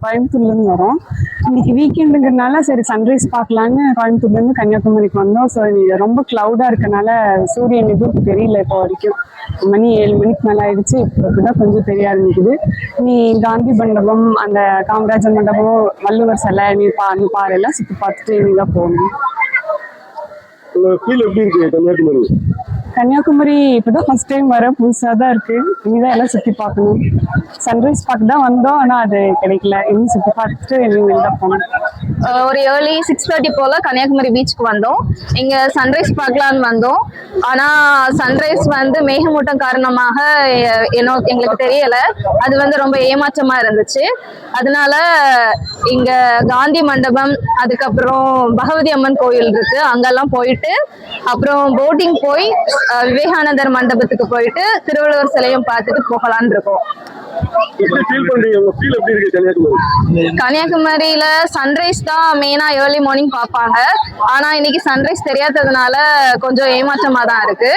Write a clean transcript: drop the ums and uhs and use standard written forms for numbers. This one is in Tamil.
கோயம்புத்தூர்ல இருந்து வரோம். இன்னைக்கு வீக்கெண்டுங்கிறதுனால சரி சன்ரைஸ் பார்க்கலான்னு கோயம்புத்தூர்ல இருந்து கன்னியாகுமரிக்கு வந்தோம். ஸோ ரொம்ப கிளவுடா இருக்கனால சூரியன் எதுவும் தெரியல இப்போ வரைக்கும். மணி 7 மணிக்கு மேல ஆயிடுச்சு. இப்பதான் கொஞ்சம் தெரிய ஆரம்பிக்குது. நீ காந்தி மண்டபம், அந்த காமராஜர் மண்டபம், வள்ளுவர் சிலை நீ பாரு எல்லாம் சுத்தி பார்த்துட்டு நீதான் போகணும். கன்னியாகுமரி இப்பதான் ஃபர்ஸ்ட் டைம் வர, புதுசா தான் இருக்கு. இனிதான் எல்லாம் சுத்தி பார்க்கணும். சன்ரைஸ் பார்க்க தான் வந்தோம், ஆனா அது கிடைக்கல. இன்னும் சுத்தி பார்த்துட்டு இனிமேல் தான் போகணும். ஒரு ஏர்லி 6:30 போல கன்னியாகுமரி பீச்சுக்கு வந்தோம். இங்க சன்ரைஸ் பார்க்கலான்னு வந்தோம். ஆனா சன்ரைஸ் மேகமூட்டம் காரணமாக எங்களுக்கு தெரியல. அது ரொம்ப ஏமாற்றமா இருந்துச்சு. அதனால இங்க காந்தி மண்டபம், அதுக்கப்புறம் பகவதி அம்மன் கோயில் இருக்கு, அங்கெல்லாம் போயிட்டு அப்புறம் போட்டிங் போய் விவேகானந்தர் மண்டபத்துக்கு போயிட்டு திருவள்ளுவர் சிலையும் பார்த்துட்டு போகலான்னு இருக்கோம். கன்னியாகுமரியில சன்ரைஸ் தான் மெயினா ஏர்லி மார்னிங் பார்ப்பாங்க. ஆனா இன்னைக்கு சன்ரைஸ் தெரியாததுனால கொஞ்சம் ஏமாற்றமா தான் இருக்கு.